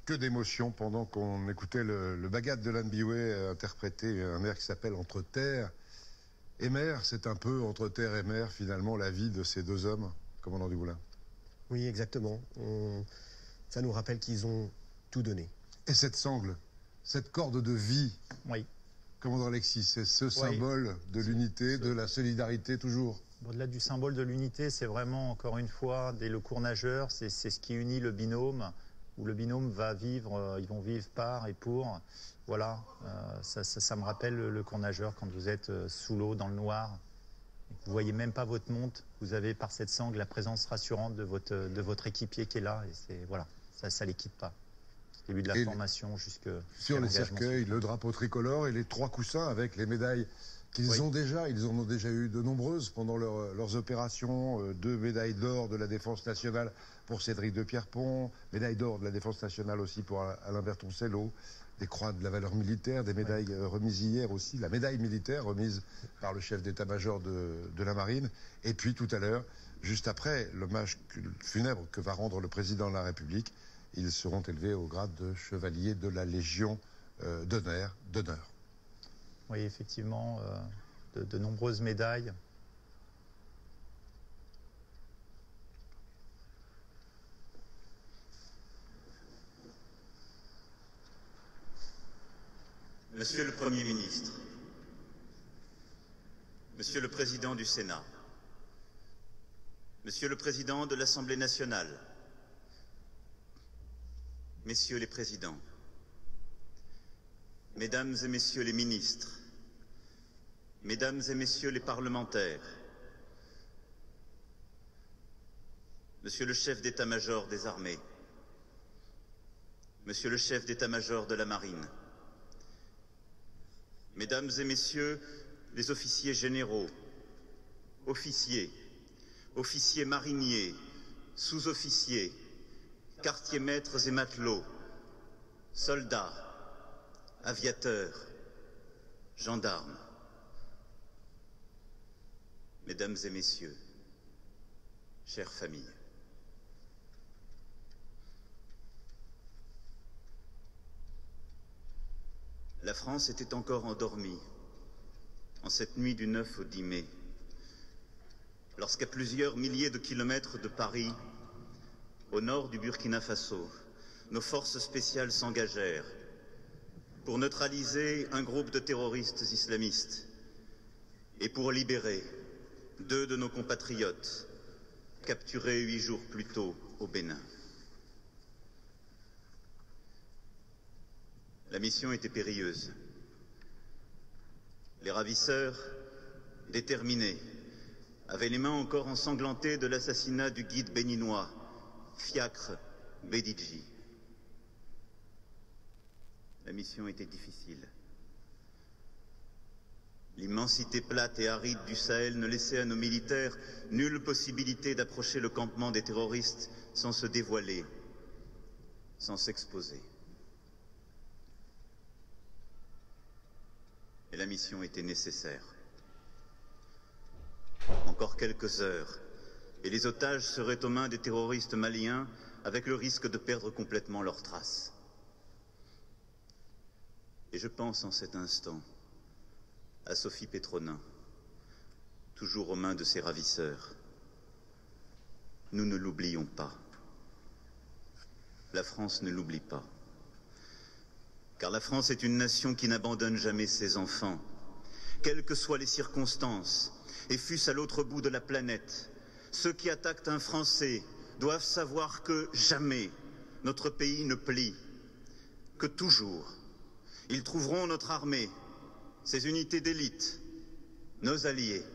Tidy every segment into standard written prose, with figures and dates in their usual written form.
Que d'émotions pendant qu'on écoutait le Bagat de Lan Biway interpréter un air qui s'appelle Entre terre et mer. C'est un peu entre terre et mer, finalement, la vie de ces deux hommes, commandant Dumoulin. Oui, exactement. Ça nous rappelle qu'ils ont tout donné. Et cette sangle, cette corde de vie, oui. Commandant Alexis, c'est ce symbole de l'unité, de la solidarité, toujours. Au-delà du symbole de l'unité, c'est vraiment, encore une fois, dès le cours nageur, c'est ce qui unit le binôme, où le binôme va vivre, ils vont vivre par et pour. Voilà, ça me rappelle le cours nageur, quand vous êtes sous l'eau, dans le noir, et que vous ne voyez même pas votre monte, vous avez par cette sangle la présence rassurante de votre équipier qui est là, et c'est, voilà, ça ne les quitte pas. Début de la formation jusqu'à sur les cercueils, le drapeau tricolore et les 3 coussins avec les médailles qu'ils ont déjà. Ils en ont déjà eu de nombreuses pendant leurs opérations. 2 médailles d'or de la Défense nationale pour Cédric de Pierrepont, médaille d'or de la Défense nationale aussi pour Alain Bertoncello, des croix de la valeur militaire, des médailles remises hier aussi, la médaille militaire remise par le chef d'état-major de la Marine. Et puis tout à l'heure, juste après l'hommage funèbre que va rendre le président de la République, ils seront élevés au grade de chevalier de la Légion d'honneur. Oui, effectivement, de nombreuses médailles. Monsieur le Premier ministre, Monsieur le Président du Sénat, Monsieur le Président de l'Assemblée nationale, Messieurs les Présidents, Mesdames et Messieurs les ministres, Mesdames et Messieurs les parlementaires, Monsieur le chef d'état-major des armées, Monsieur le chef d'état-major de la marine, Mesdames et Messieurs les officiers généraux, officiers mariniers, sous-officiers, quartiers-maîtres et matelots, soldats, aviateurs, gendarmes, Mesdames et Messieurs, chères familles. La France était encore endormie en cette nuit du 9 au 10 mai, lorsqu'à plusieurs milliers de kilomètres de Paris, au nord du Burkina Faso, nos forces spéciales s'engagèrent pour neutraliser un groupe de terroristes islamistes et pour libérer 2 de nos compatriotes capturés 8 jours plus tôt au Bénin. La mission était périlleuse. Les ravisseurs, déterminés, avaient les mains encore ensanglantées de l'assassinat du guide béninois, Fiacre Bédidji. La mission était difficile. L'immensité plate et aride du Sahel ne laissait à nos militaires nulle possibilité d'approcher le campement des terroristes sans se dévoiler, sans s'exposer. Et la mission était nécessaire. Encore quelques heures, et les otages seraient aux mains des terroristes maliens avec le risque de perdre complètement leurs traces. Et je pense en cet instant à Sophie Pétronin, toujours aux mains de ses ravisseurs. Nous ne l'oublions pas. La France ne l'oublie pas. Car la France est une nation qui n'abandonne jamais ses enfants, quelles que soient les circonstances, et fût-ce à l'autre bout de la planète. Ceux qui attaquent un Français doivent savoir que jamais notre pays ne plie, que toujours ils trouveront notre armée, ses unités d'élite, nos alliés,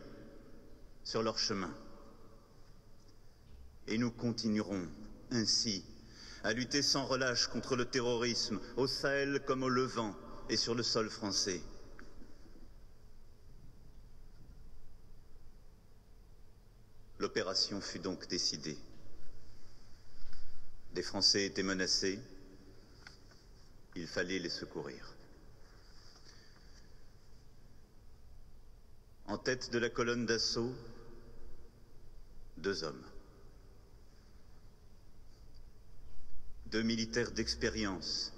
sur leur chemin. Et nous continuerons ainsi à lutter sans relâche contre le terrorisme, au Sahel comme au Levant et sur le sol français. L'opération fut donc décidée. Des Français étaient menacés, il fallait les secourir. En tête de la colonne d'assaut, 2 hommes. 2 militaires d'expérience,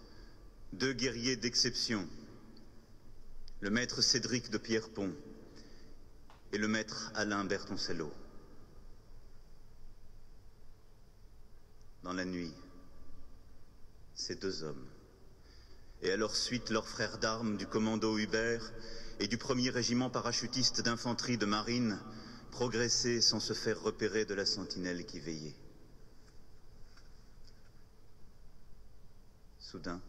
2 guerriers d'exception, le maître Cédric de Pierrepont et le maître Alain Bertoncello. Dans la nuit, ces 2 hommes, et à leur suite leurs frères d'armes du commando Hubert et du 1er régiment parachutiste d'infanterie de marine, progressaient sans se faire repérer de la sentinelle qui veillait. Soudain,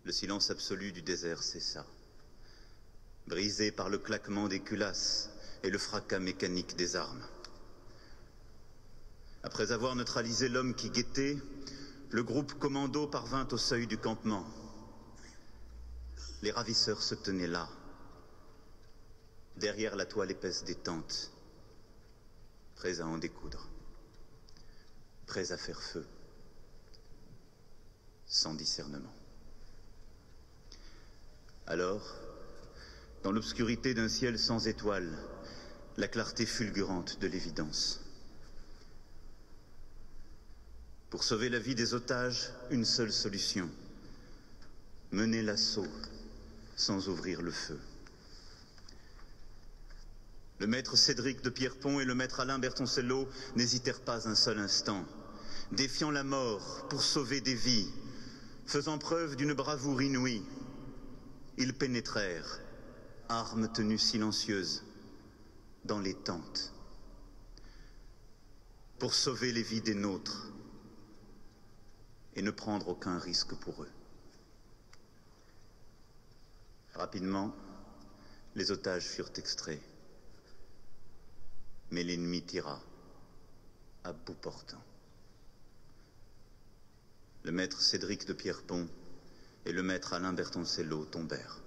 le silence absolu du désert cessa, brisé par le claquement des culasses et le fracas mécanique des armes. Après avoir neutralisé l'homme qui guettait, le groupe commando parvint au seuil du campement. Les ravisseurs se tenaient là, derrière la toile épaisse des tentes, prêts à en découdre, prêts à faire feu, sans discernement. Alors, dans l'obscurité d'un ciel sans étoiles, la clarté fulgurante de l'évidence. Pour sauver la vie des otages, une seule solution: mener l'assaut sans ouvrir le feu. Le maître Cédric de Pierrepont et le maître Alain Bertoncello n'hésitèrent pas un seul instant, défiant la mort pour sauver des vies, faisant preuve d'une bravoure inouïe. Ils pénétrèrent, armes tenues silencieuses, dans les tentes, pour sauver les vies des nôtres et ne prendre aucun risque pour eux. Rapidement, les otages furent extraits, mais l'ennemi tira à bout portant. Le maître Cédric de Pierrepont et le maître Alain Bertoncello tombèrent.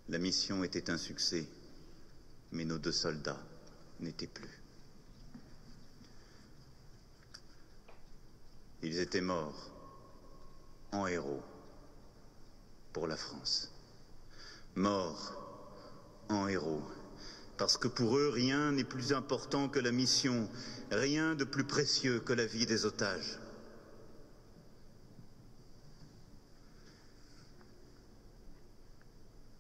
La mission était un succès, mais nos 2 soldats n'étaient plus. Ils étaient morts en héros pour la France. Morts en héros, parce que pour eux, rien n'est plus important que la mission, rien de plus précieux que la vie des otages.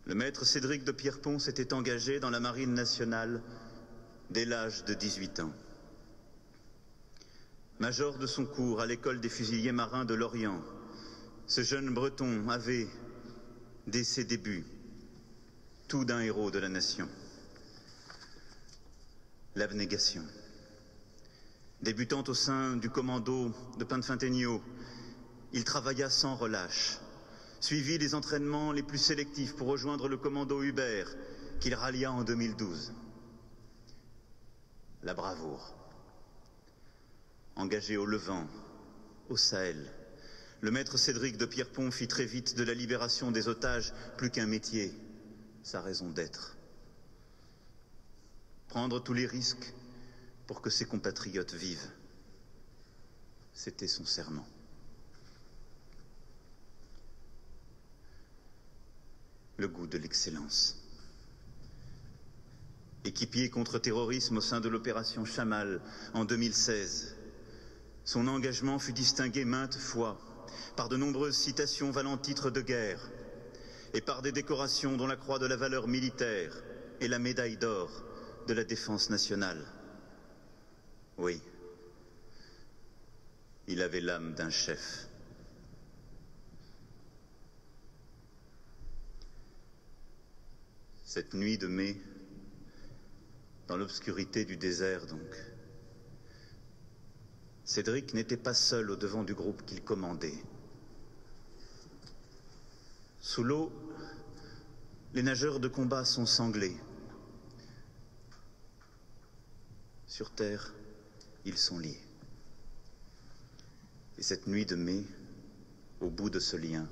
Le maître Cédric de Pierrepont s'était engagé dans la marine nationale dès l'âge de 18 ans. Major de son cours à l'école des fusiliers marins de Lorient, ce jeune breton avait, dès ses débuts, tout d'un héros de la nation. L'abnégation. Débutant au sein du commando de Pinfintegno, il travailla sans relâche, suivit les entraînements les plus sélectifs pour rejoindre le commando Hubert, qu'il rallia en 2012. La bravoure. Engagé au Levant, au Sahel, le maître Cédric de Pierrepont fit très vite de la libération des otages plus qu'un métier, sa raison d'être. Prendre tous les risques pour que ses compatriotes vivent, c'était son serment. Le goût de l'excellence. Équipier contre-terrorisme au sein de l'opération Chamal en 2016, son engagement fut distingué maintes fois par de nombreuses citations valant titre de guerre et par des décorations dont la croix de la valeur militaire et la médaille d'or de la défense nationale. Oui, il avait l'âme d'un chef. Cette nuit de mai, dans l'obscurité du désert donc, Cédric n'était pas seul au devant du groupe qu'il commandait. Sous l'eau, les nageurs de combat sont sanglés. Sur terre, ils sont liés. Et cette nuit de mai, au bout de ce lien,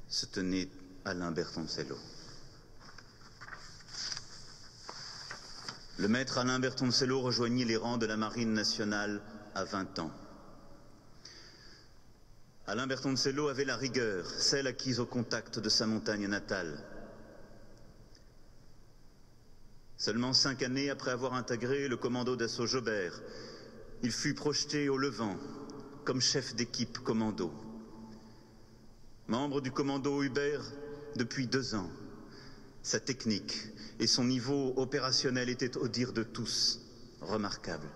se tenait Alain Bertoncello. Le maître Alain Bertoncello rejoignit les rangs de la Marine nationale à 20 ans. Alain Bertoncello avait la rigueur, celle acquise au contact de sa montagne natale. Seulement 5 années après avoir intégré le commando d'assaut Jobert, il fut projeté au Levant comme chef d'équipe commando. Membre du commando Hubert depuis 2 ans, sa technique et son niveau opérationnel étaient, au dire de tous, remarquables.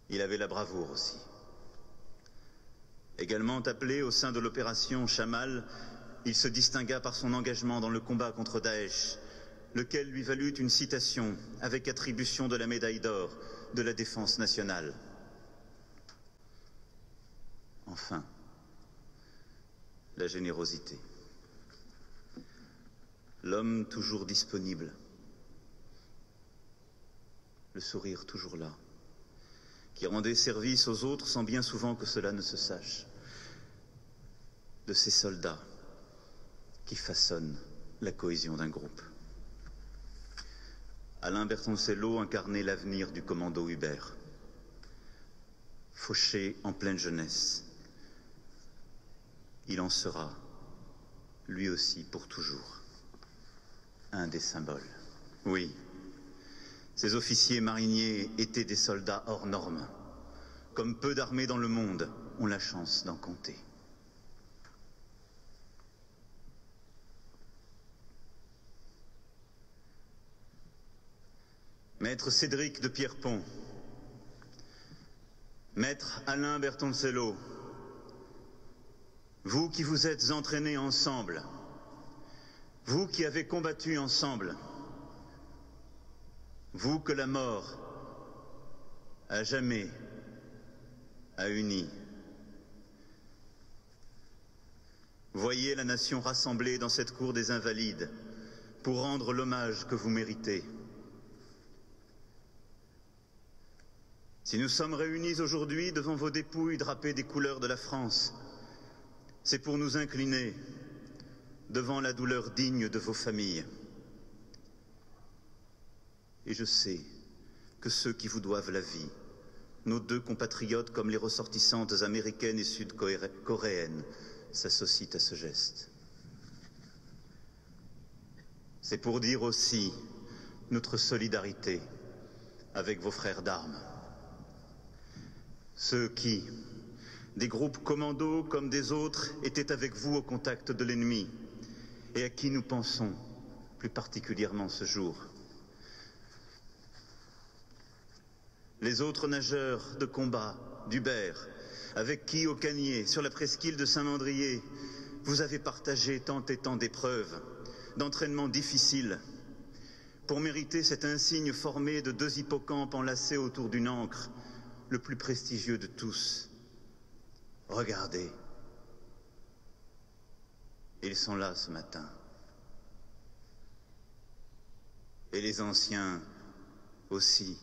Il avait la bravoure aussi. Également appelé au sein de l'opération Chamal, il se distingua par son engagement dans le combat contre Daesh, lequel lui valut une citation avec attribution de la médaille d'or de la défense nationale. Enfin, la générosité. L'homme toujours disponible, le sourire toujours là, qui rendait service aux autres sans bien souvent que cela ne se sache. De ces soldats qui façonnent la cohésion d'un groupe. Alain Bertoncello incarnait l'avenir du commando Hubert. Fauché en pleine jeunesse, il en sera, lui aussi, pour toujours, un des symboles. Oui, ces officiers mariniers étaient des soldats hors normes, comme peu d'armées dans le monde ont la chance d'en compter. Maître Cédric de Pierrepont, Maître Alain Bertoncello, vous qui vous êtes entraînés ensemble, vous qui avez combattu ensemble, vous que la mort à jamais a uni. Voyez la nation rassemblée dans cette cour des Invalides pour rendre l'hommage que vous méritez. Si nous sommes réunis aujourd'hui devant vos dépouilles drapées des couleurs de la France, c'est pour nous incliner devant la douleur digne de vos familles. Et je sais que ceux qui vous doivent la vie, nos 2 compatriotes comme les ressortissantes américaines et sud-coréennes, s'associent à ce geste. C'est pour dire aussi notre solidarité avec vos frères d'armes. Ceux qui, des groupes commandos comme des autres, étaient avec vous au contact de l'ennemi et à qui nous pensons plus particulièrement ce jour. Les autres nageurs de combat d'Hubert, avec qui au Canier, sur la presqu'île de Saint-Mandrier, vous avez partagé tant et tant d'épreuves, d'entraînements difficiles, pour mériter cet insigne formé de 2 hippocampes enlacés autour d'une ancre, le plus prestigieux de tous. Regardez, ils sont là ce matin. Et les anciens aussi,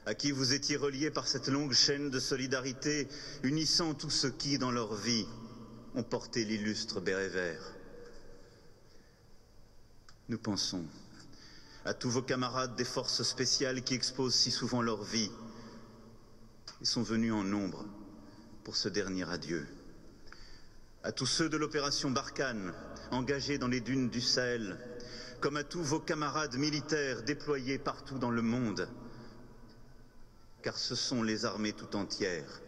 à qui vous étiez reliés par cette longue chaîne de solidarité, unissant tous ceux qui, dans leur vie, ont porté l'illustre béret vert. Nous pensons à tous vos camarades des forces spéciales qui exposent si souvent leur vie. Ils sont venus en nombre pour ce dernier adieu. À tous ceux de l'opération Barkhane, engagés dans les dunes du Sahel, comme à tous vos camarades militaires déployés partout dans le monde, car ce sont les armées tout entières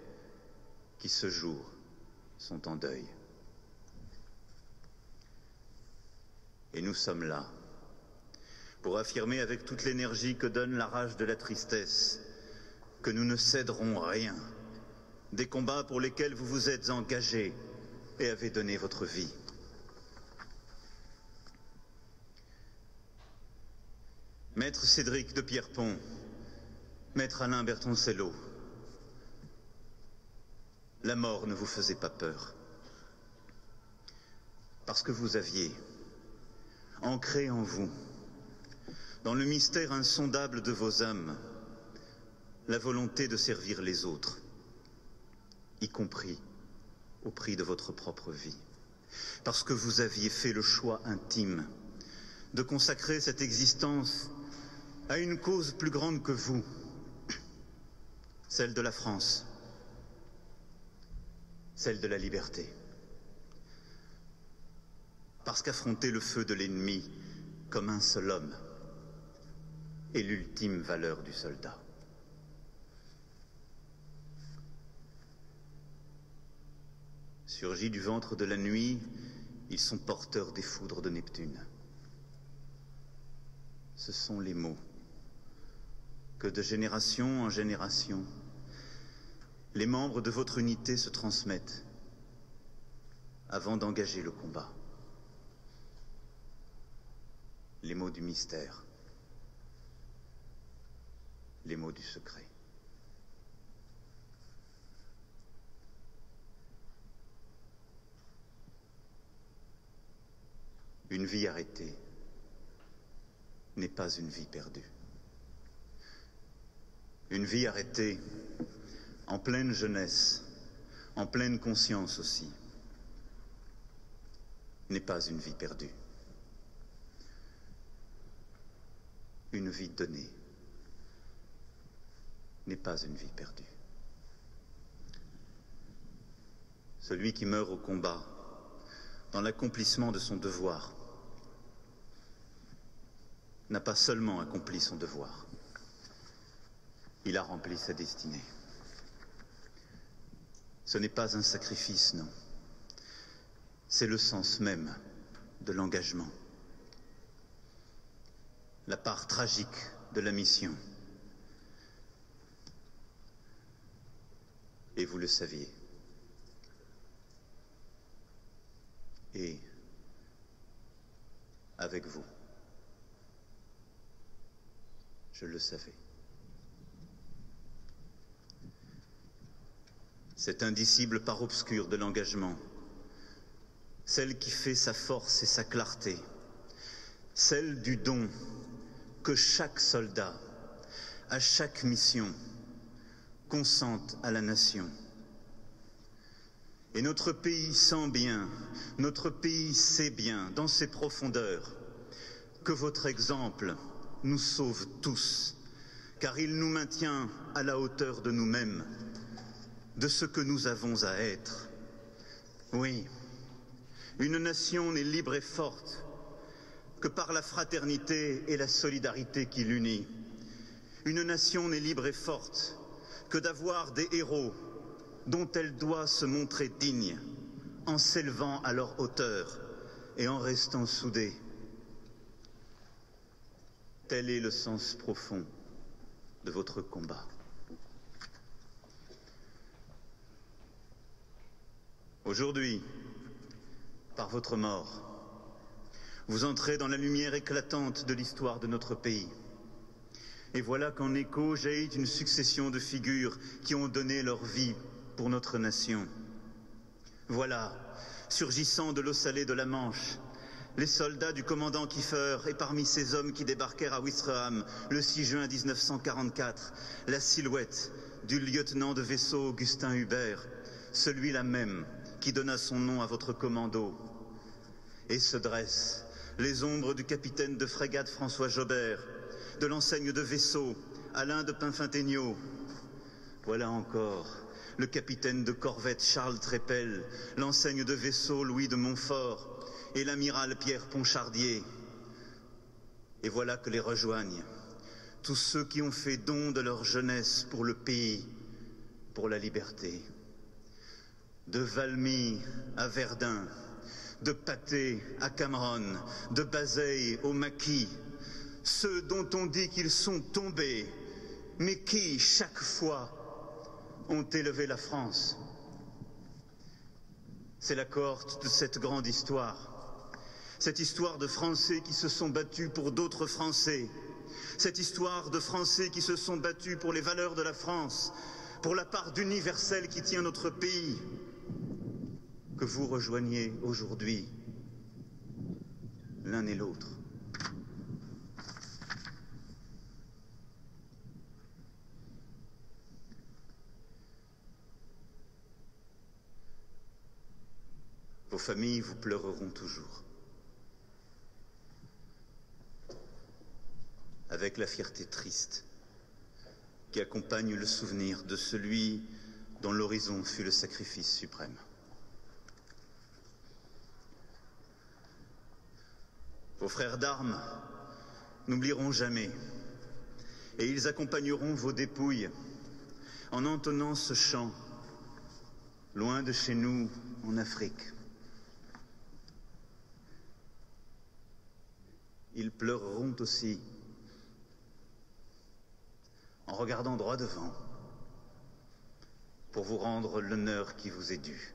qui, ce jour, sont en deuil. Et nous sommes là pour affirmer avec toute l'énergie que donne la rage de la tristesse que nous ne céderons rien des combats pour lesquels vous vous êtes engagés et avez donné votre vie. Maître Cédric de Pierrepont, Maître Alain Bertoncello, la mort ne vous faisait pas peur, parce que vous aviez, ancré en vous, dans le mystère insondable de vos âmes, la volonté de servir les autres, y compris au prix de votre propre vie, parce que vous aviez fait le choix intime de consacrer cette existence à une cause plus grande que vous, celle de la France, celle de la liberté. Parce qu'affronter le feu de l'ennemi comme un seul homme est l'ultime valeur du soldat. Surgis du ventre de la nuit, ils sont porteurs des foudres de Neptune. Ce sont les mots que de génération en génération, les membres de votre unité se transmettent avant d'engager le combat. Les mots du mystère, les mots du secret. Une vie arrêtée n'est pas une vie perdue. Une vie arrêtée, en pleine jeunesse, en pleine conscience aussi, n'est pas une vie perdue. Une vie donnée n'est pas une vie perdue. Celui qui meurt au combat, dans l'accomplissement de son devoir, n'a pas seulement accompli son devoir, il a rempli sa destinée. Ce n'est pas un sacrifice, non. C'est le sens même de l'engagement. La part tragique de la mission. Et vous le saviez. Et avec vous, je le savais. Cette indicible part obscure de l'engagement, celle qui fait sa force et sa clarté, celle du don que chaque soldat, à chaque mission, consente à la nation. Et notre pays sent bien, notre pays sait bien, dans ses profondeurs, que votre exemple nous sauve tous, car il nous maintient à la hauteur de nous-mêmes, de ce que nous avons à être. Oui, une nation n'est libre et forte que par la fraternité et la solidarité qui l'unit. Une nation n'est libre et forte que d'avoir des héros dont elle doit se montrer digne, en s'élevant à leur hauteur et en restant soudée. Tel est le sens profond de votre combat. Aujourd'hui, par votre mort, vous entrez dans la lumière éclatante de l'histoire de notre pays. Et voilà qu'en écho jaillit une succession de figures qui ont donné leur vie pour notre nation. Voilà, surgissant de l'eau salée de la Manche, les soldats du commandant Kiefer et parmi ces hommes qui débarquèrent à Ouistreham le 6 juin 1944, la silhouette du lieutenant de vaisseau Augustin Hubert, celui-là même qui donna son nom à votre commando. Et se dressent les ombres du capitaine de frégate François Jobert, de l'enseigne de vaisseau Alain de Pinfintegnaud. Voilà encore le capitaine de corvette Charles Trépel, l'enseigne de vaisseau Louis de Montfort et l'amiral Pierre Ponchardier. Et voilà que les rejoignent tous ceux qui ont fait don de leur jeunesse pour le pays, pour la liberté. De Valmy à Verdun, de Patay à Cameron, de Bazeilles au Maquis, ceux dont on dit qu'ils sont tombés, mais qui, chaque fois, ont élevé la France. C'est la cohorte de cette grande histoire, cette histoire de Français qui se sont battus pour d'autres Français, cette histoire de Français qui se sont battus pour les valeurs de la France, pour la part d'universel qui tient notre pays, que vous rejoignez aujourd'hui, l'un et l'autre. Vos familles vous pleureront toujours, avec la fierté triste qui accompagne le souvenir de celui dont l'horizon fut le sacrifice suprême. Vos frères d'armes n'oublieront jamais, et ils accompagneront vos dépouilles en entonnant ce chant, loin de chez nous, en Afrique. Ils pleureront aussi, en regardant droit devant, pour vous rendre l'honneur qui vous est dû.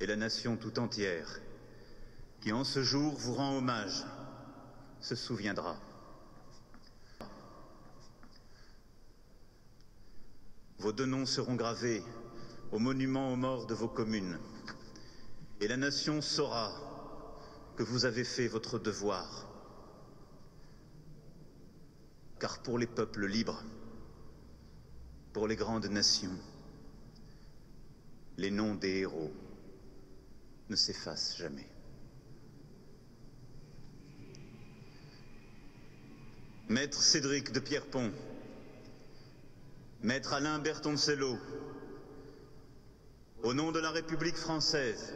Et la nation tout entière, qui en ce jour vous rend hommage, se souviendra. Vos deux noms seront gravés au monument aux morts de vos communes, et la nation saura que vous avez fait votre devoir. Car pour les peuples libres, pour les grandes nations, les noms des héros ne s'effacent jamais. Maître Cédric de Pierrepont, Maître Alain Bertoncello, au nom de la République française,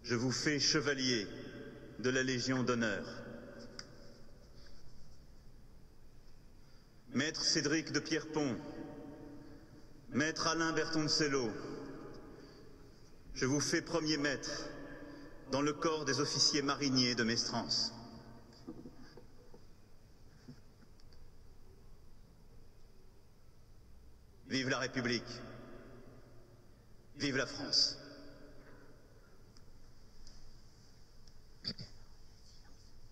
je vous fais chevalier de la Légion d'honneur. Maître Cédric de Pierrepont, Maître Alain Bertoncello, je vous fais premier maître dans le corps des officiers mariniers de Mestrance. Vive la République, vive la France.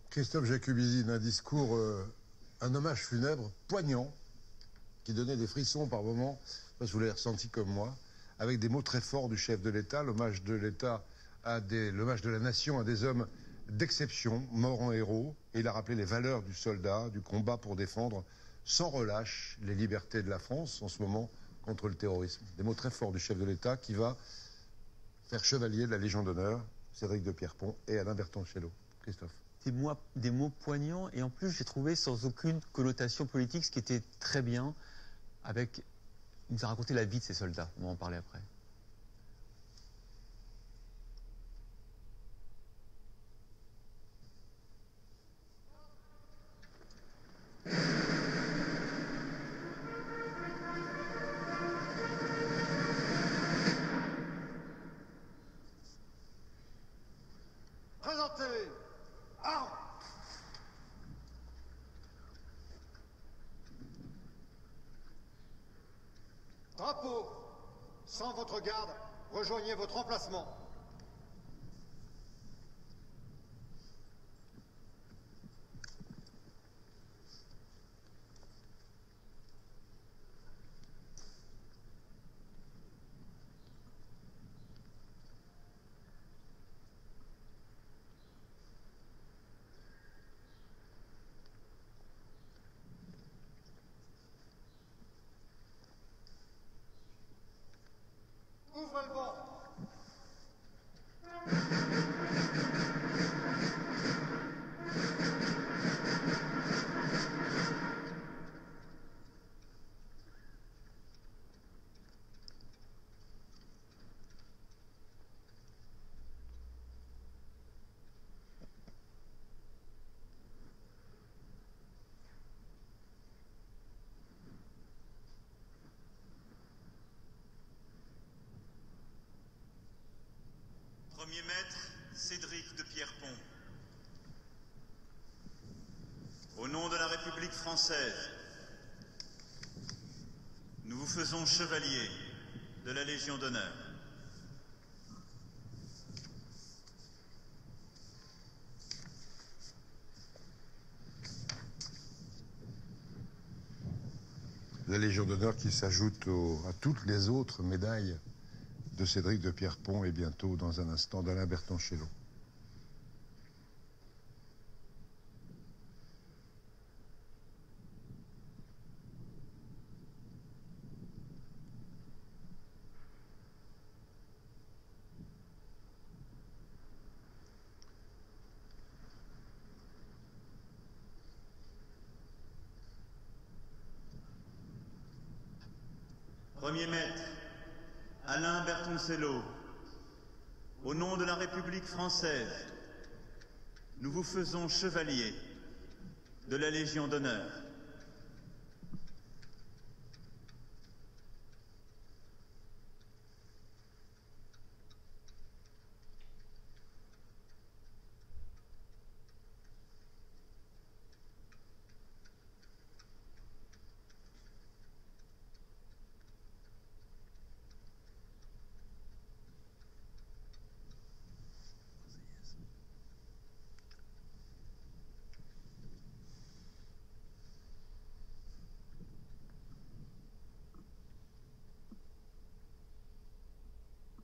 Christophe Jacubizine, un discours, un hommage funèbre poignant, qui donnait des frissons par moments, je sais pas si vous l'avez ressenti comme moi, avec des mots très forts du chef de l'État, l'hommage de l'État l'hommage de la nation à des hommes d'exception, morts en héros, et il a rappelé les valeurs du soldat, du combat pour défendre sans relâche les libertés de la France en ce moment contre le terrorisme. Des mots très forts du chef de l'État qui va faire chevalier de la Légion d'honneur Cédric de Pierrepont et Alain Bertoncello. Christophe. Des mots poignants, et en plus j'ai trouvé sans aucune connotation politique, ce qui était très bien. Il nous a raconté la vie de ces soldats, on va en parler après. Présentez, armes. Drapeau, sans votre garde, rejoignez votre emplacement. Ouvrez le vent. Premier maître Cédric de Pierrepont, au nom de la République française, nous vous faisons chevalier de la Légion d'honneur. La Légion d'honneur qui s'ajoute à toutes les autres médailles de Cédric de Pierrepont et bientôt, dans un instant, d'Alain Bertoncello. Premier maître Alain Bertoncello, Au nom de la République française, nous vous faisons chevalier de la Légion d'honneur.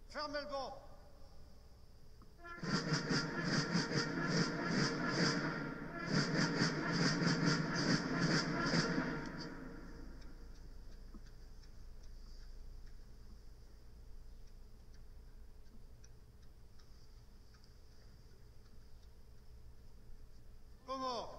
Fermez le banc. Comment?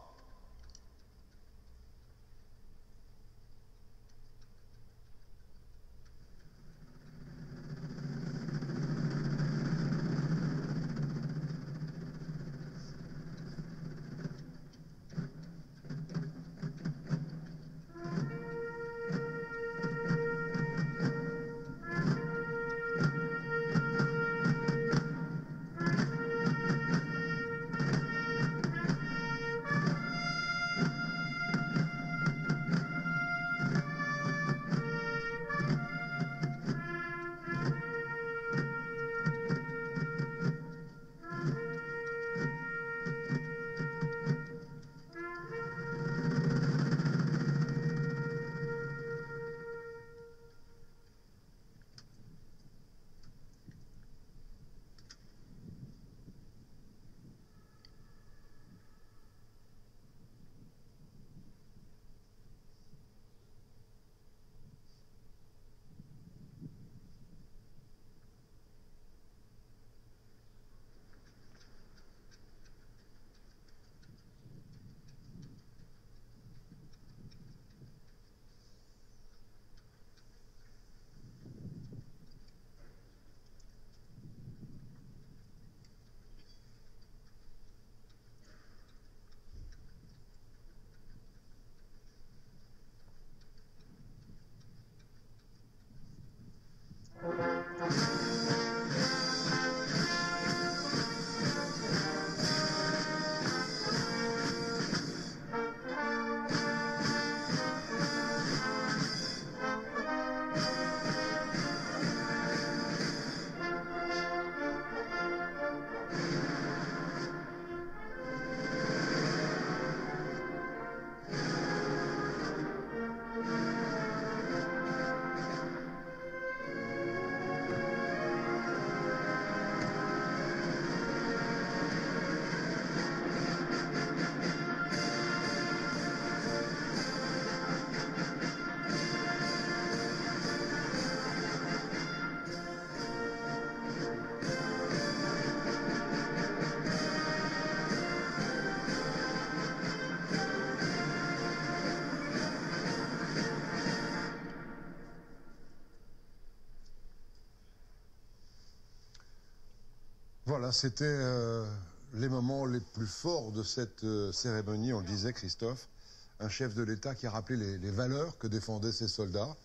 Voilà, c'était les moments les plus forts de cette cérémonie, on le disait, Christophe. Un chef de l'État qui a rappelé les valeurs que défendaient ses soldats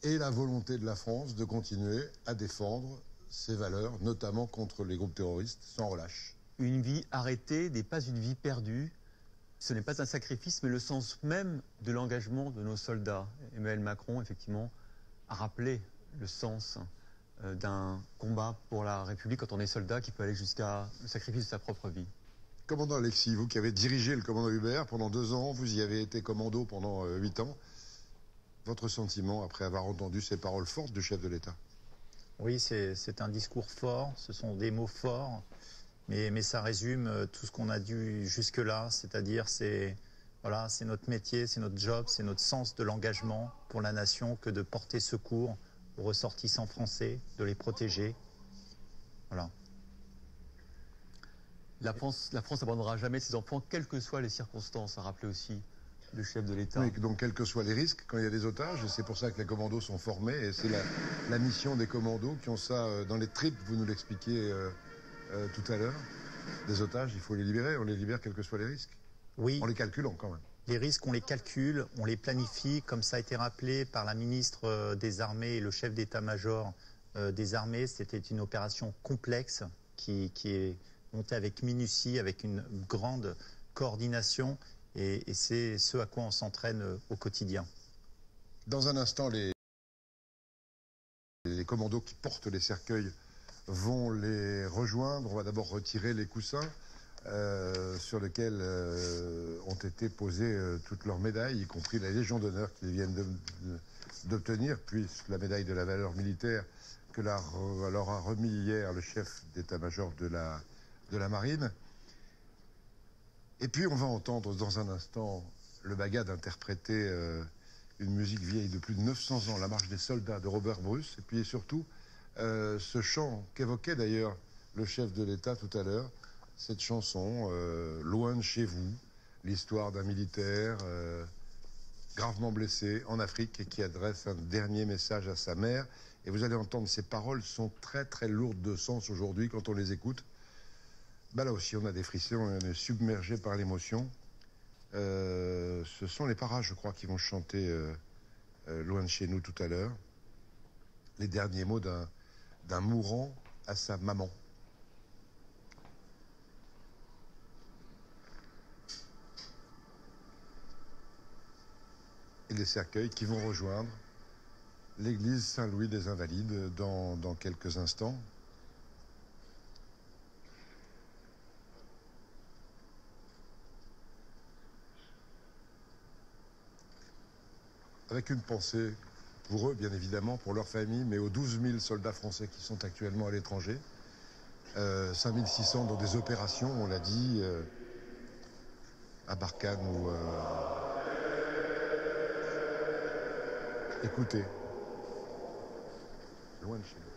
et la volonté de la France de continuer à défendre ces valeurs, notamment contre les groupes terroristes, sans relâche. Une vie arrêtée n'est pas une vie perdue. Ce n'est pas un sacrifice, mais le sens même de l'engagement de nos soldats. Emmanuel Macron, effectivement, a rappelé le sens d'un combat pour la République quand on est soldat qui peut aller jusqu'à le sacrifice de sa propre vie. Commandant Alexis, vous qui avez dirigé le commando Hubert pendant 2 ans, vous y avez été commando pendant 8 ans. Votre sentiment après avoir entendu ces paroles fortes du chef de l'État? Oui, c'est un discours fort, ce sont des mots forts, mais ça résume tout ce qu'on a dû jusque-là, c'est-à-dire voilà, c'est notre métier, c'est notre job, c'est notre sens de l'engagement pour la nation que de porter secours aux ressortissants français, de les protéger. Voilà. La France n'abandonnera jamais ses enfants, quelles que soient les circonstances, a rappelé aussi le chef de l'État. Oui, donc quels que soient les risques, quand il y a des otages, et c'est pour ça que les commandos sont formés, et c'est la mission des commandos qui ont ça dans les tripes, vous nous l'expliquiez tout à l'heure. Des otages, il faut les libérer, on les libère quels que soient les risques. Oui. En les calculant quand même. Les risques, on les calcule, on les planifie, comme ça a été rappelé par la ministre des Armées et le chef d'état-major des Armées. C'était une opération complexe qui est montée avec minutie, avec une grande coordination, et c'est ce à quoi on s'entraîne au quotidien. Dans un instant, les commandos qui portent les cercueils vont les rejoindre. On va d'abord retirer les coussins sur lesquels ont été posées toutes leurs médailles, y compris la Légion d'honneur qu'ils viennent d'obtenir, puis la médaille de la valeur militaire que leur a remis hier le chef d'état-major de la Marine. Et puis on va entendre dans un instant le Bagad interpréter une musique vieille de plus de 900 ans, la marche des soldats de Robert Bruce, et puis surtout ce chant qu'évoquait d'ailleurs le chef de l'État tout à l'heure, cette chanson, Loin de chez vous, l'histoire d'un militaire gravement blessé en Afrique et qui adresse un dernier message à sa mère. Et vous allez entendre, ces paroles sont très très lourdes de sens aujourd'hui quand on les écoute. Ben là aussi, on a des frissons, on est submergé par l'émotion. Ce sont les Paras, je crois, qui vont chanter Loin de chez nous tout à l'heure. Les derniers mots d'un mourant à sa maman. Et les cercueils qui vont rejoindre l'église Saint-Louis des Invalides dans quelques instants. Avec une pensée pour eux, bien évidemment, pour leur famille, mais aux 12 000 soldats français qui sont actuellement à l'étranger. 5 600 dans des opérations, on l'a dit, à Barkhane ou... Écoutez, loin de chez nous.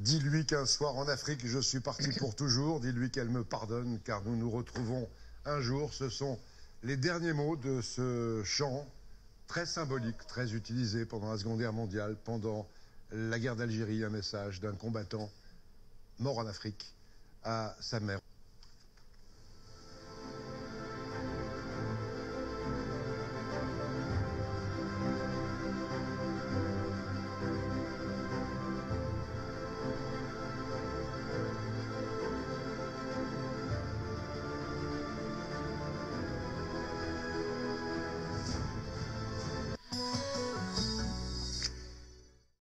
Dis-lui qu'un soir en Afrique, je suis parti pour toujours. Dis-lui qu'elle me pardonne, car nous nous retrouvons un jour. Ce sont les derniers mots de ce chant très symbolique, très utilisé pendant la Seconde Guerre mondiale, pendant la guerre d'Algérie, un message d'un combattant mort en Afrique à sa mère.